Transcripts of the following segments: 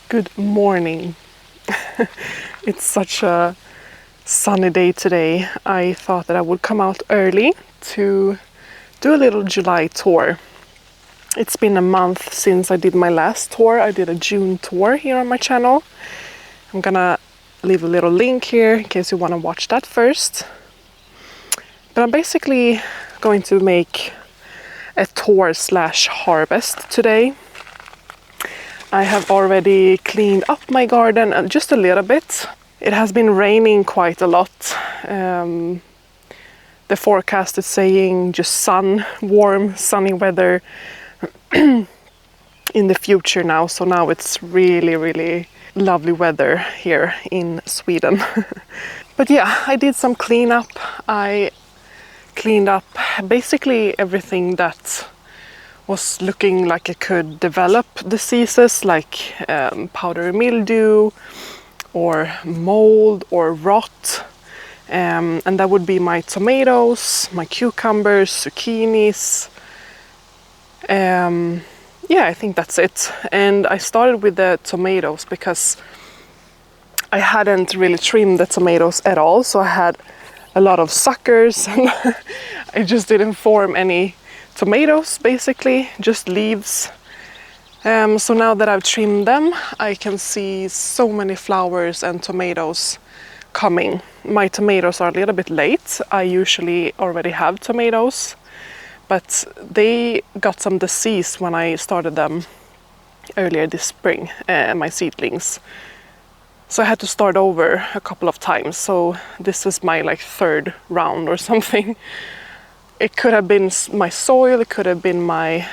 Good morning. It's such a sunny day today. I thought that I would come out early to do a little July tour. It's been a month since I did my last tour. I did a June tour here on my channel. I'm gonna leave a little link here in case you want to watch that first. But I'm basically going to make a tour slash harvest today. I have already cleaned up my garden just a little bit. It has been raining quite a lot. The forecast is saying just warm, sunny weather in the future now. So now it's really, really lovely weather here in Sweden. But yeah, I did some cleanup. I cleaned up basically everything that was looking like it could develop diseases like powdery mildew or mold or rot. And that would be my tomatoes, my cucumbers, zucchinis. Yeah, I think that's it. And I started with the tomatoes because I hadn't really trimmed the tomatoes at all. So I had a lot of suckers and I just didn't form any tomatoes, basically, just leaves. So now that I've trimmed them, I can see so many flowers and tomatoes coming. My tomatoes are a little bit late. I usually already have tomatoes, but they got some disease when I started them earlier this spring, my seedlings. So I had to start over a couple of times. So this is my third round or something. It could have been my soil, it could have been my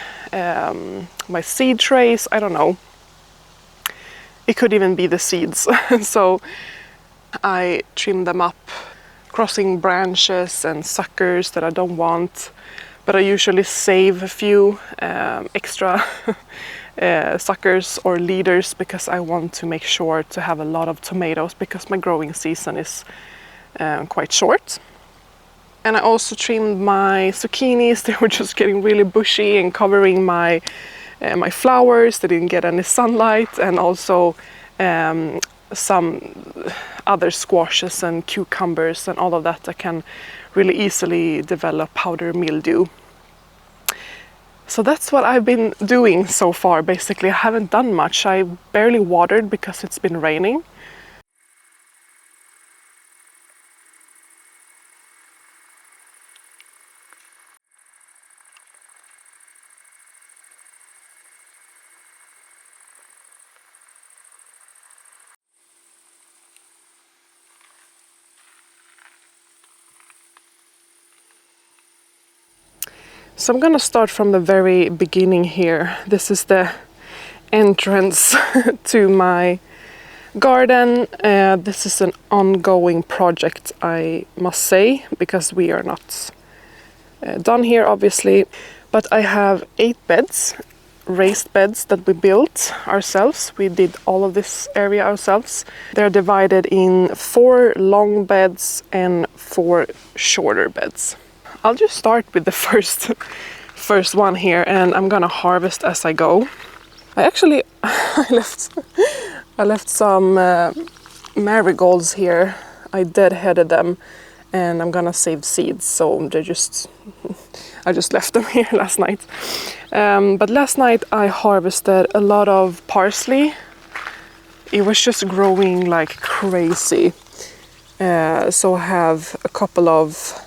seed trays, I don't know. It could even be the seeds. So I trimmed them up, crossing branches and suckers that I don't want. But I usually save a few extra suckers or leaders because I want to make sure to have a lot of tomatoes because my growing season is quite short. And I also trimmed my zucchinis. They were just getting really bushy and covering my flowers. They didn't get any sunlight, and also some other squashes and cucumbers and all of that can really easily develop powdery mildew. So that's what I've been doing so far. Basically, I haven't done much. I barely watered because it's been raining. So I'm gonna start from the very beginning here. This is the entrance to my garden. This is an ongoing project, I must say, because we are not done here, obviously. But I have 8 beds, raised beds that we built ourselves. We did all of this area ourselves. They're divided in 4 long beds and 4 shorter beds. I'll just start with the first one here, and I'm gonna harvest as I go. I left some marigolds here. I deadheaded them, and I'm gonna save seeds. So I just left them here last night. But last night I harvested a lot of parsley. It was just growing like crazy. So I have a couple of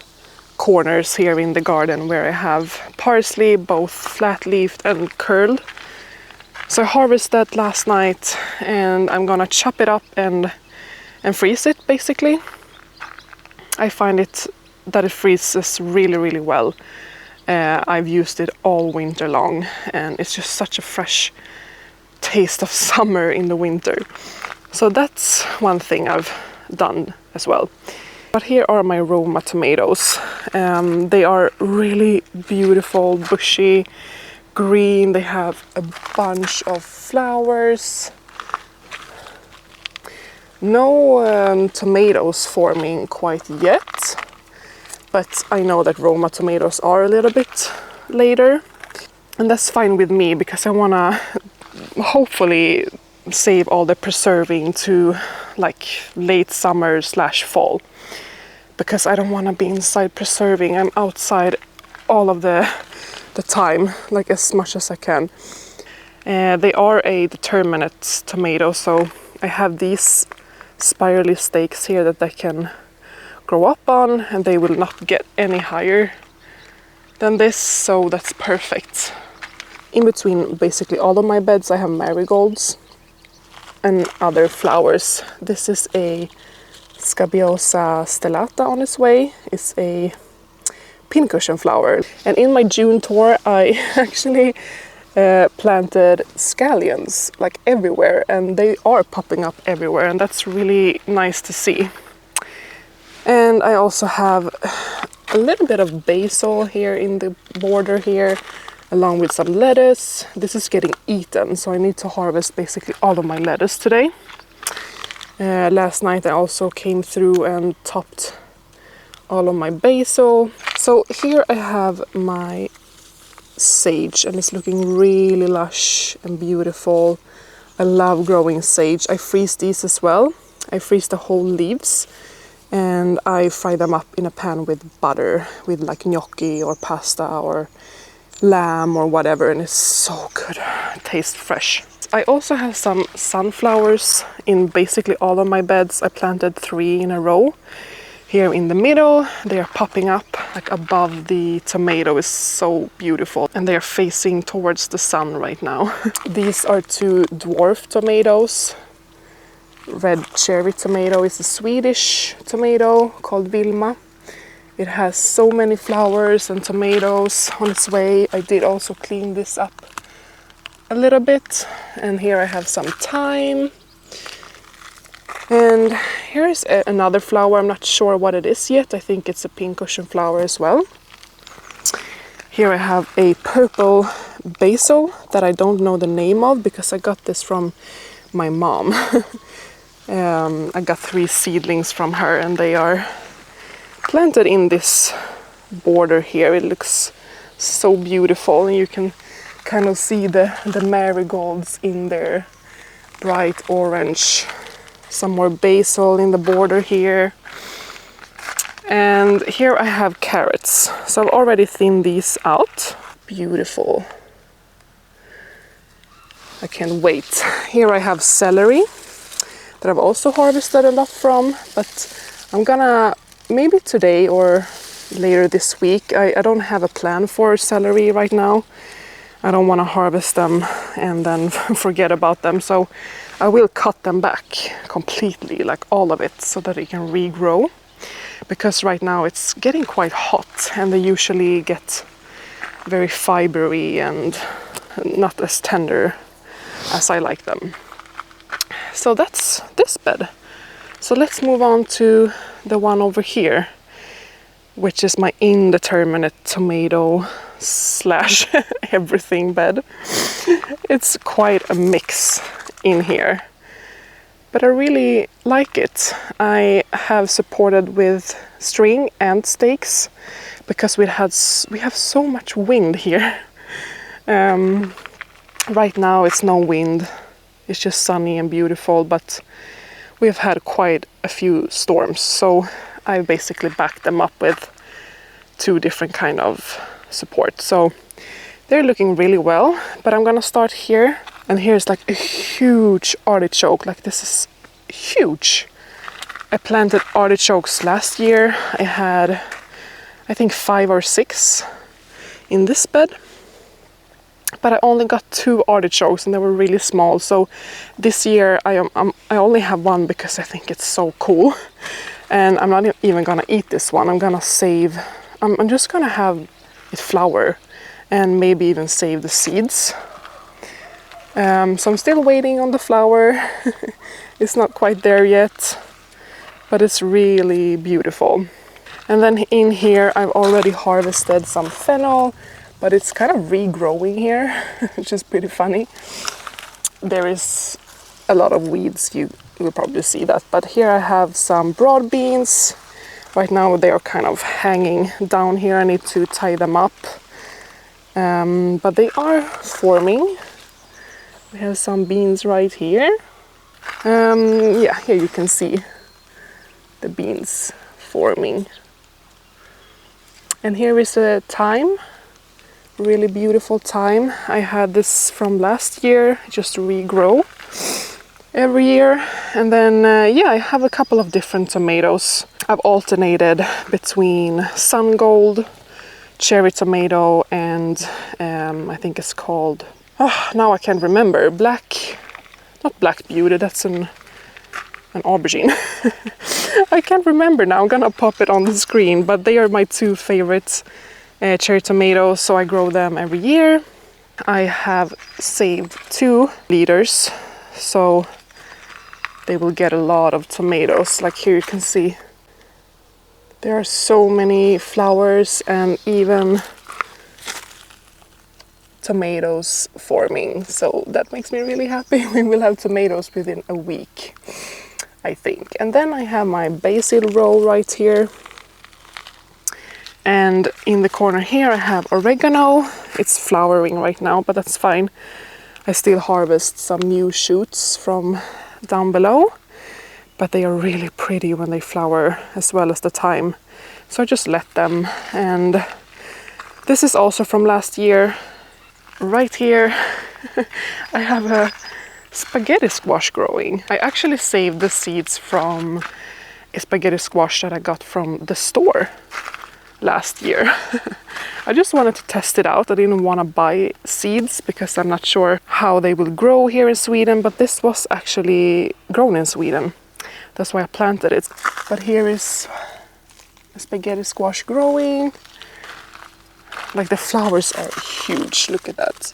corners here in the garden where I have parsley, both flat-leafed and curled. So I harvested that last night, and I'm gonna chop it up and freeze it, basically. I find that it freezes really, really well. I've used it all winter long, and it's just such a fresh taste of summer in the winter. So that's one thing I've done as well. But here are my Roma tomatoes. They are really beautiful, bushy, green. They have a bunch of flowers. No tomatoes forming quite yet, but I know that Roma tomatoes are a little bit later. And that's fine with me because I wanna hopefully save all the preserving to like late summer / fall, because I don't want to be inside preserving. I'm outside all of the time, like as much as I can. They are a determinate tomato, so I have these spirally stakes here that they can grow up on, and they will not get any higher than this, so that's perfect. In between basically all of my beds I have marigolds and other flowers. This is a Scabiosa stellata on its way. It's a pincushion flower. And in my June tour I actually planted scallions like everywhere, and they are popping up everywhere, and that's really nice to see. And I also have a little bit of basil here in the border here, along with some lettuce. This is getting eaten, so I need to harvest basically all of my lettuce today. Last night I also came through and topped all of my basil. So here I have my sage, and it's looking really lush and beautiful. I love growing sage. I freeze these as well. I freeze the whole leaves, and I fry them up in a pan with butter, with like gnocchi or pasta or lamb or whatever, and it's so good. It tastes fresh. I also have some sunflowers in basically all of my beds. I planted 3 in a row here in the middle. They are popping up like above the tomato. Is so beautiful, and they are facing towards the sun right now. These are 2 dwarf tomatoes. Red cherry tomato is a Swedish tomato called Vilma. It has so many flowers and tomatoes on its way. I did also clean this up a little bit, and here I have some thyme. And here's another flower. I'm not sure what it is yet. I think it's a pincushion flower as well. Here I have a purple basil that I don't know the name of because I got this from my mom. I got 3 seedlings from her, and they are planted in this border here. It looks so beautiful, and you can kind of see the marigolds in there, bright orange. Some more basil in the border here. And here I have carrots. So I've already thinned these out. Beautiful. I can't wait. Here I have celery that I've also harvested a lot from, but I'm gonna, maybe today or later this week, I don't have a plan for celery right now. I don't want to harvest them and then forget about them, so I will cut them back completely, like all of it, so that it can regrow. Because right now it's getting quite hot, and they usually get very fibery and not as tender as I like them. So that's this bed. So let's move on to the one over here, which is my indeterminate tomato / everything bed. It's quite a mix in here, but I really like it. I have supported with string and stakes because we have so much wind here. Right now it's no wind, it's just sunny and beautiful, but we've had quite a few storms, so I basically backed them up with 2 different kind of support. So they're looking really well, but I'm gonna start here. And here's like a huge artichoke. Like, this is huge. I planted artichokes last year. I had, I think, 5 or 6 in this bed, but I only got 2 artichokes, and they were really small. So this year I only have 1 because I think it's so cool, and I'm not even gonna eat this one. I'm gonna save. I'm just gonna have it flower and maybe even save the seeds. So I'm still waiting on the flower. It's not quite there yet, but it's really beautiful. And then in here I've already harvested some fennel, but it's kind of regrowing here, which is pretty funny. There is a lot of weeds, you will probably see that. But here I have some broad beans. Right now they are kind of hanging down here. I need to tie them up. But they are forming. We have some beans right here. Yeah, here you can see the beans forming. And here is a thyme, really beautiful thyme. I had this from last year, just regrow every year. And then, yeah, I have a couple of different tomatoes. I've alternated between sun gold, cherry tomato, and I think it's called, oh, now I can't remember, not black beauty, that's an aubergine. I can't remember now, I'm gonna pop it on the screen, but they are my two favorites cherry tomatoes, so I grow them every year. I have saved 2 liters, so they will get a lot of tomatoes. Like here you can see, there are so many flowers and even tomatoes forming, so that makes me really happy. We will have tomatoes within a week, I think. And then I have my basil row right here. And in the corner here I have oregano. It's flowering right now, but that's fine. I still harvest some new shoots from down below, but they are really pretty when they flower, as well as the thyme. So I just let them. And this is also from last year. Right here I have a spaghetti squash growing. I actually saved the seeds from a spaghetti squash that I got from the store last year. I just wanted to test it out. I didn't want to buy seeds because I'm not sure how they will grow here in Sweden, but this was actually grown in Sweden. That's why I planted it. But here is a spaghetti squash growing. Like the flowers are huge, look at that.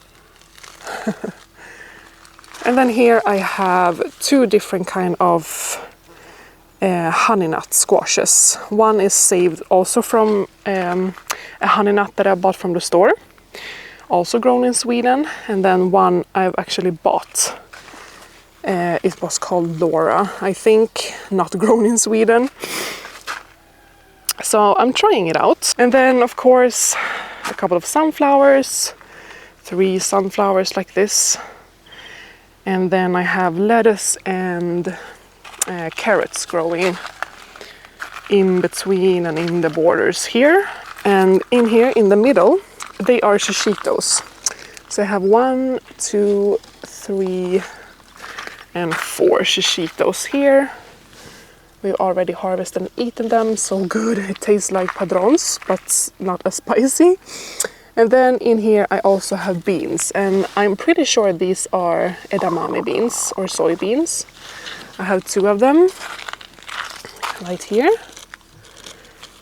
And then here I have 2 different kind of honey nut squashes. One is saved also from a honey nut that I bought from the store, also grown in Sweden. And then one I've actually bought. It was called Laura, I think, not grown in Sweden. So I'm trying it out. And then of course a couple of sunflowers, 3 sunflowers like this. And then I have lettuce and carrots growing in between and in the borders here. And in here in the middle, they are shishitos. So I have 1, 2, 3, and 4 shishitos here. We've already harvested and eaten them, so good. It tastes like padrons, but not as spicy. And then in here I also have beans, and I'm pretty sure these are edamame beans or soybeans. I have 2 of them right here.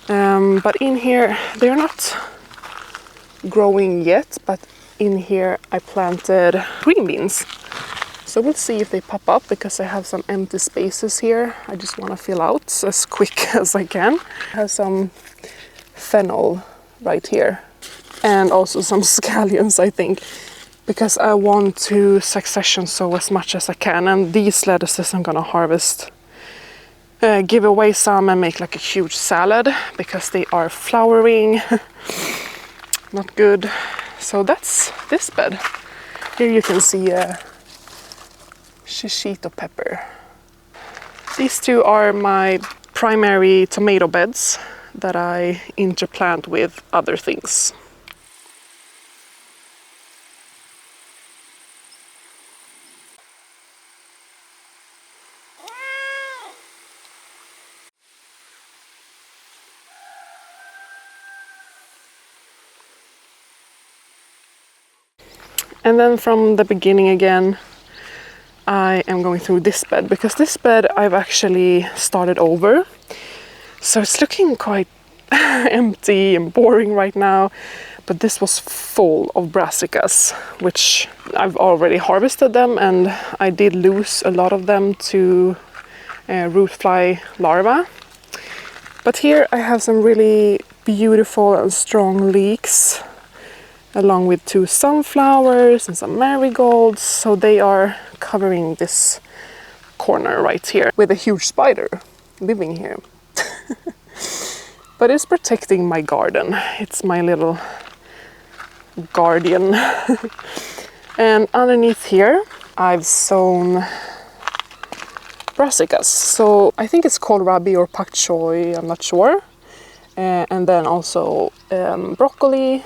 But in here they're not growing yet, but in here I planted green beans. So we'll see if they pop up, because I have some empty spaces here. I just want to fill out as quick as I can. I have some fennel right here, and also some scallions, I think, because I want to succession sow as much as I can. And these lettuces I'm gonna harvest, give away some and make like a huge salad, because they are flowering. Not good. So that's this bed. Here you can see a shishito pepper. These 2 are my primary tomato beds that I interplant with other things. And then from the beginning again, I am going through this bed, because this bed I've actually started over. So it's looking quite empty and boring right now, but this was full of brassicas, which I've already harvested them, and I did lose a lot of them to root fly larvae. But here I have some really beautiful and strong leeks, along with 2 sunflowers and some marigolds. So they are covering this corner right here, with a huge spider living here. But it's protecting my garden. It's my little guardian. And underneath here I've sown brassicas. So I think it's called rabi or pak choi, I'm not sure. And then also broccoli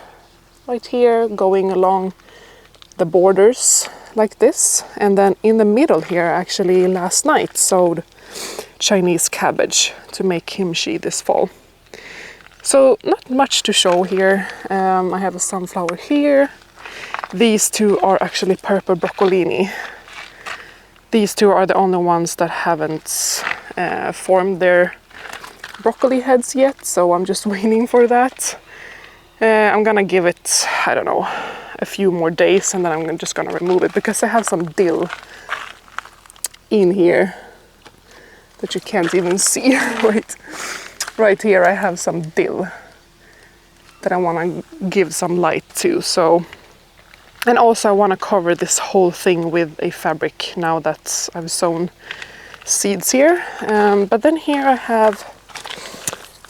right here going along the borders like this. And then in the middle here, actually last night sowed Chinese cabbage to make kimchi this fall. So not much to show here. I have a sunflower here. These two are actually purple broccolini. These two are the only ones that haven't formed their broccoli heads yet, so I'm just waiting for that. I'm gonna give it, I don't know, a few more days, and then I'm just gonna remove it because I have some dill in here that you can't even see. right here I have some dill that I want to give some light to. So, and also I want to cover this whole thing with a fabric now that I've sown seeds here. But then here I have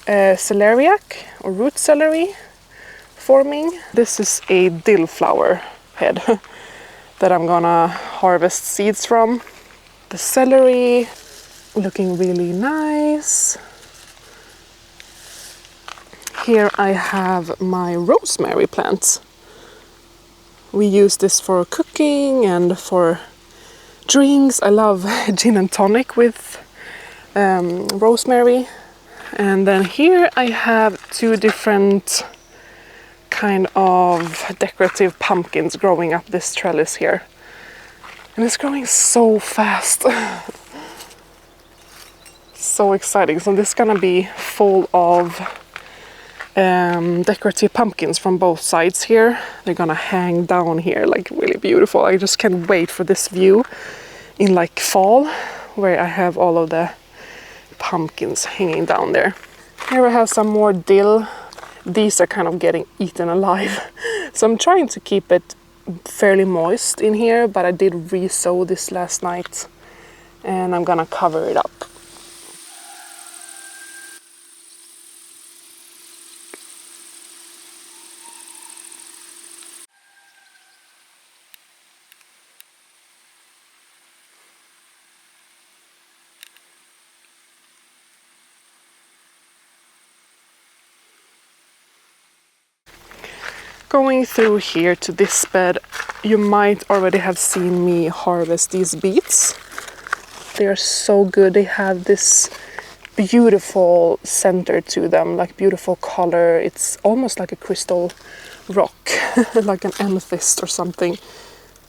celeriac or root celery forming. This is a dill flower head that I'm gonna harvest seeds from. The celery looking really nice. Here I have my rosemary plants. We use this for cooking and for drinks. I love gin and tonic with rosemary. And then here I have two different kind of decorative pumpkins growing up this trellis here. And it's growing so fast. So exciting. So this is gonna be full of decorative pumpkins from both sides here. They're gonna hang down here like really beautiful. I just can't wait for this view in like fall where I have all of the pumpkins hanging down there. Here I have some more dill. These are kind of getting eaten alive. So I'm trying to keep it fairly moist in here, but I did re-sow this last night and I'm gonna cover it up. Going through here to this bed, you might already have seen me harvest these beets. They are so good. They have this beautiful center to them, like beautiful color. It's almost like a crystal rock, like an amethyst or something.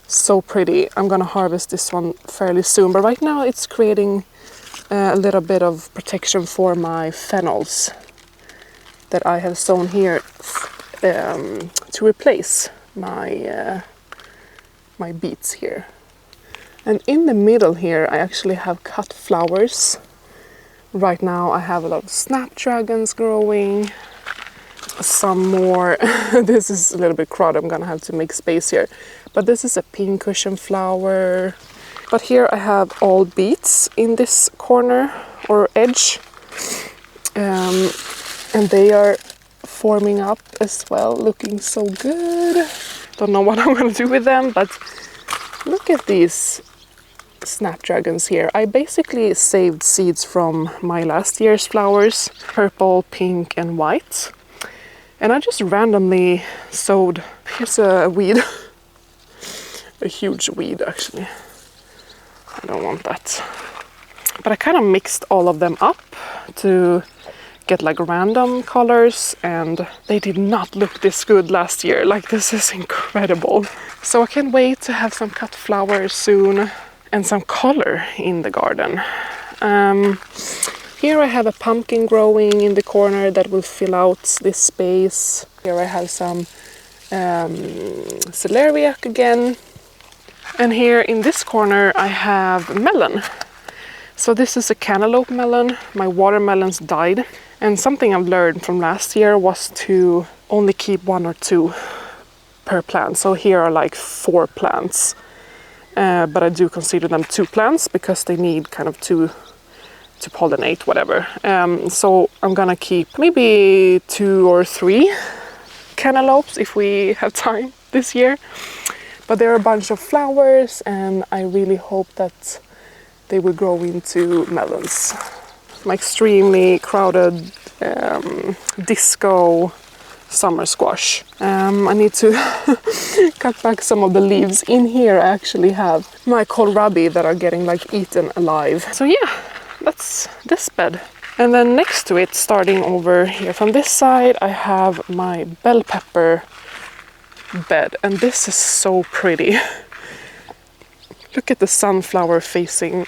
So pretty. I'm gonna harvest this one fairly soon, but right now it's creating a little bit of protection for my fennels that I have sown here to replace my my beets here. And in the middle here I actually have cut flowers. Right now I have a lot of snapdragons growing, some more this is a little bit crowded, I'm gonna have to make space here, but this is a pincushion flower. But here I have all beets in this corner or edge, and they are forming up as well, looking so good. Don't know what I'm gonna do with them, but look at these snapdragons here. I basically saved seeds from my last year's flowers, purple, pink and white, and I just randomly sowed. Here's a weed, a huge weed actually. I don't want that, but I kind of mixed all of them up to get like random colors, and they did not look this good last year. Like, this is incredible. So I can't wait to have some cut flowers soon and some color in the garden. Here I have a pumpkin growing in the corner that will fill out this space. Here I have some celeriac again. And here in this corner I have melon. So this is a cantaloupe melon. My watermelons died. And something I've learned from last year was to only keep 1 or 2 per plant. So here are like 4 plants. But I do consider them 2 plants because they need kind of 2 to pollinate, whatever. So I'm gonna keep maybe 2 or 3 cantaloupes if we have time this year. But there are a bunch of flowers, and I really hope that they will grow into melons. My extremely crowded disco summer squash. I need to cut back some of the leaves. In here I actually have my kohlrabi that are getting like eaten alive. So yeah, that's this bed. And then next to it, starting over here from this side, I have my bell pepper bed, and this is so pretty. Look at the sunflower facing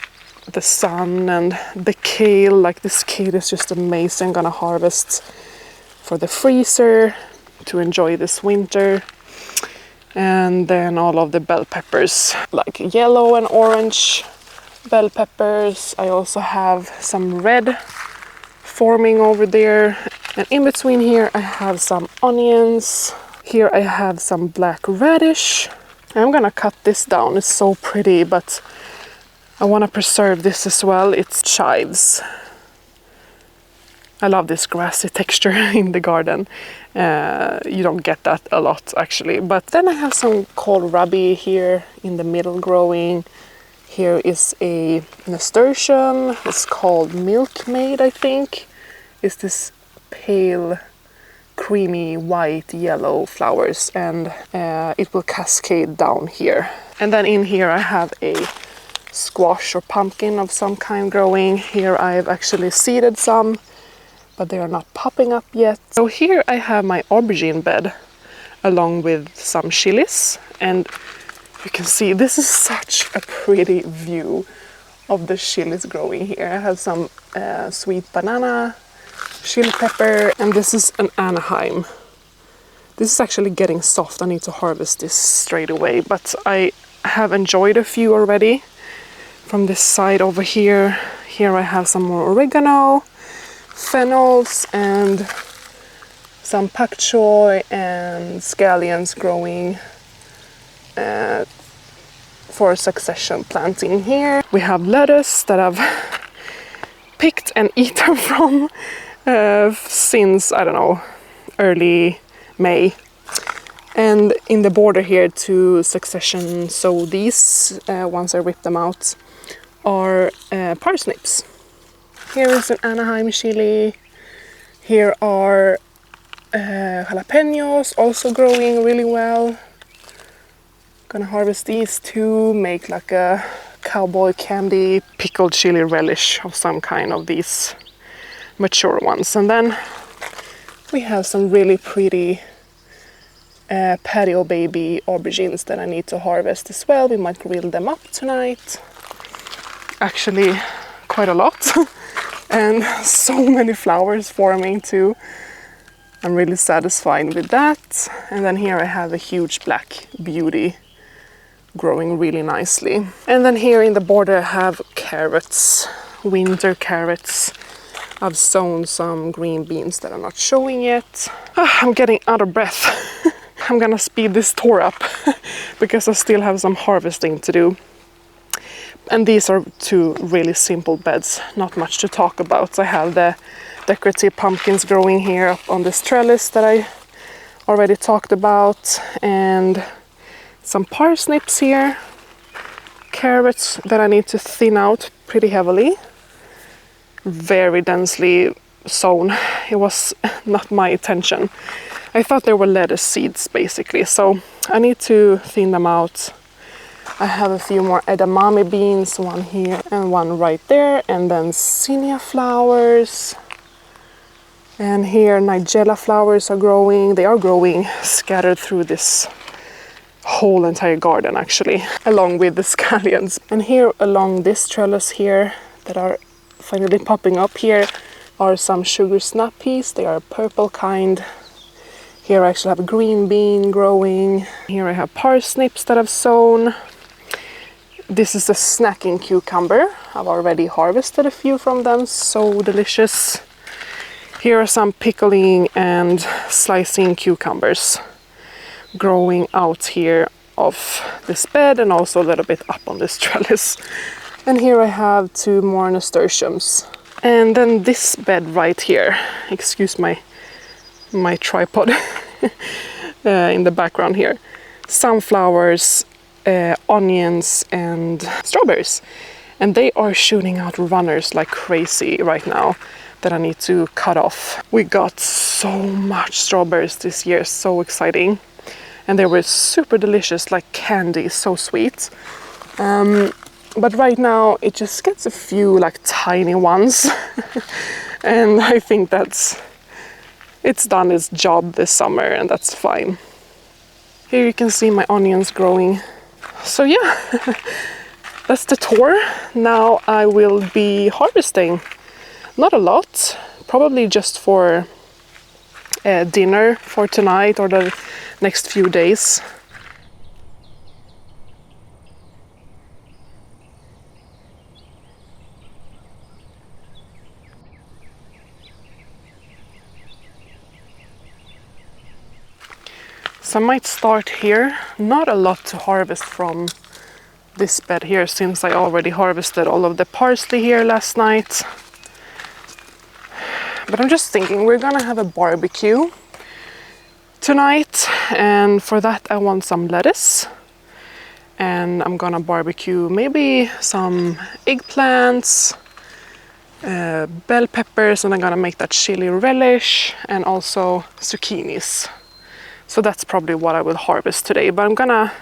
the sun, and the kale, like this kale is just amazing. I'm gonna harvest for the freezer to enjoy this winter. And then all of the bell peppers, like yellow and orange bell peppers. I also have some red forming over there, and in between here I have some onions. Here I have some black radish. I'm gonna cut this down. It's so pretty, but I want to preserve this as well. It's chives. I love this grassy texture in the garden. You don't get that a lot actually. But then I have some kohlrabi here in the middle growing. Here is a nasturtium. It's called milkmaid, I think. It's this pale, creamy, white, yellow flowers, and it will cascade down here. And then in here I have a squash or pumpkin of some kind growing. Here I've actually seeded some, but they are not popping up yet. So here I have my aubergine bed along with some chilies, and you can see this is such a pretty view of the chilies growing here. I have some sweet banana, chili pepper, and this is an Anaheim. This is actually getting soft. I need to harvest this straight away, but I have enjoyed a few already. From this side over here, I have some more oregano, fennels, and some pak choi and scallions growing for succession planting here. We have lettuce that I've picked and eaten from since, I don't know, early May. And in the border here to succession sow these, once I rip them out, are parsnips. Here is an Anaheim chili. Here are jalapenos also growing really well. Gonna harvest these to make like a cowboy candy pickled chili relish of some kind of these mature ones. And then we have some really pretty patio baby aubergines that I need to harvest as well. We might grill them up tonight. Actually quite a lot. And so many flowers forming too. I'm really satisfied with that. And then here I have a huge black beauty growing really nicely. And then here in the border I have carrots, winter carrots. I've sown some green beans that are not showing yet. I'm getting out of breath. I'm gonna speed this tour up because I still have some harvesting to do. And these are two really simple beds, not much to talk about. I have the decorative pumpkins growing here up on this trellis that I already talked about, and some parsnips here, carrots that I need to thin out pretty heavily, very densely sown. It was not my intention. I thought they were lettuce seeds basically, so I need to thin them out. I have a few more edamame beans, one here and one right there, and then zinnia flowers. And here nigella flowers are growing. They are growing scattered through this whole entire garden actually, along with the scallions. And here along this trellis here that are finally popping up here are some sugar snap peas. They are purple kind. Here I actually have a green bean growing. Here I have parsnips that I've sown. This is a snacking cucumber. I've already harvested a few from them, so delicious. Here are some pickling and slicing cucumbers growing out here of this bed and also a little bit up on this trellis. And here I have two more nasturtiums. And then this bed right here, excuse my tripod in the background here. sunflowers, onions and strawberries. And they are shooting out runners like crazy right now that I need to cut off. We got so much strawberries this year, so exciting. And they were super delicious, like candy, so sweet. But right now it just gets a few like tiny ones. And I think it's done its job this summer, and that's fine. Here you can see my onions growing. So yeah, that's the tour. Now I will be harvesting. Not a lot, probably just for dinner for tonight or the next few days. So I might start here. Not a lot to harvest from this bed here, since I already harvested all of the parsley here last night. But I'm just thinking we're gonna have a barbecue tonight, and for that I want some lettuce. And I'm gonna barbecue maybe some eggplants, bell peppers, and I'm gonna make that chili relish, and also zucchinis. So that's probably what I will harvest today. But I'm gonna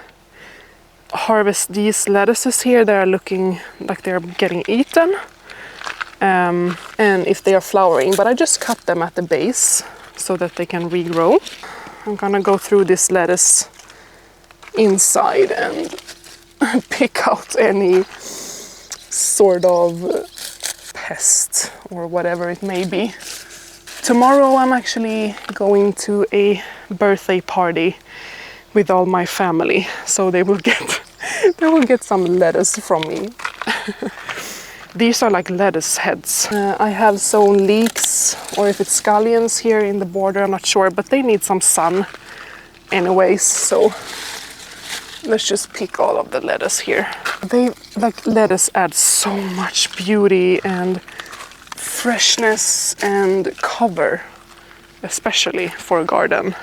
harvest these lettuces here that are looking like they're getting eaten. And if they are flowering, but I just cut them at the base so that they can regrow. I'm gonna go through this lettuce inside and pick out any sort of pest or whatever it may be. Tomorrow I'm actually going to a birthday party with all my family, so they will get some lettuce from me. These are like lettuce heads. I have sown leeks, or if it's scallions here in the border, I'm not sure, but they need some sun anyways, so let's just pick all of the lettuce here. Lettuce adds so much beauty and freshness and cover, especially for a garden.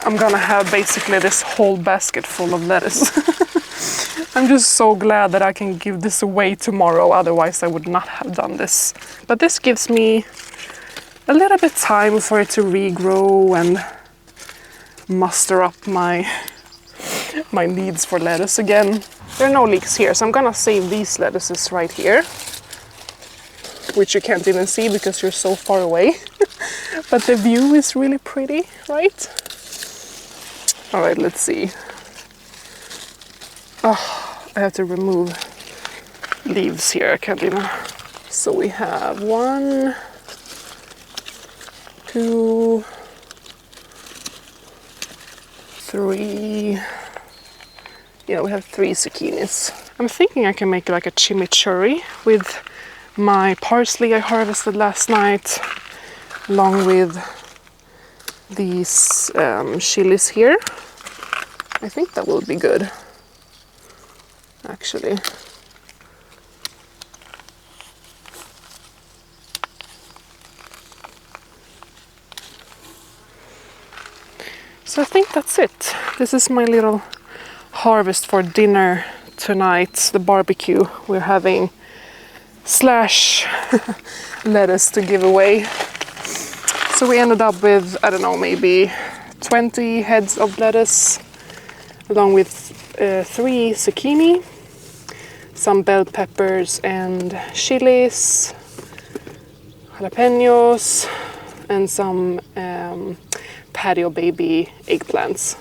I'm gonna have basically this whole basket full of lettuce. I'm just so glad that I can give this away tomorrow, otherwise I would not have done this. But this gives me a little bit time for it to regrow and muster up my needs for lettuce again. There are no leeks here, so I'm gonna save these lettuces right here, which you can't even see because you're so far away. But the view is really pretty, right? All right, let's see. Oh, I have to remove leaves here. I can't even. So we have 1, 2, 3. Yeah, we have 3 zucchinis. I'm thinking I can make like a chimichurri with my parsley I harvested last night, along with these chilies here. I think that will be good, actually. So I think that's it. This is my little harvest for dinner tonight, the barbecue we're having slash lettuce to give away. So we ended up with, I don't know, maybe 20 heads of lettuce, along with 3 zucchini, some bell peppers and chilies, jalapenos, and some patio baby eggplants.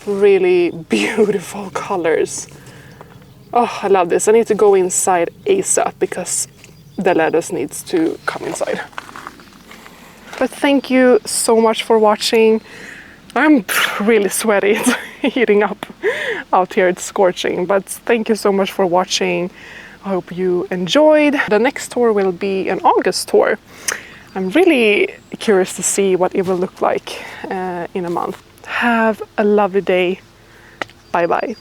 Really beautiful colors. Oh, I love this. I need to go inside ASAP because the lettuce needs to come inside. But thank you so much for watching. I'm really sweaty. It's heating up out here. It's scorching. But thank you so much for watching. I hope you enjoyed. The next tour will be an August tour. I'm really curious to see what it will look like in a month. Have a lovely day. Bye bye.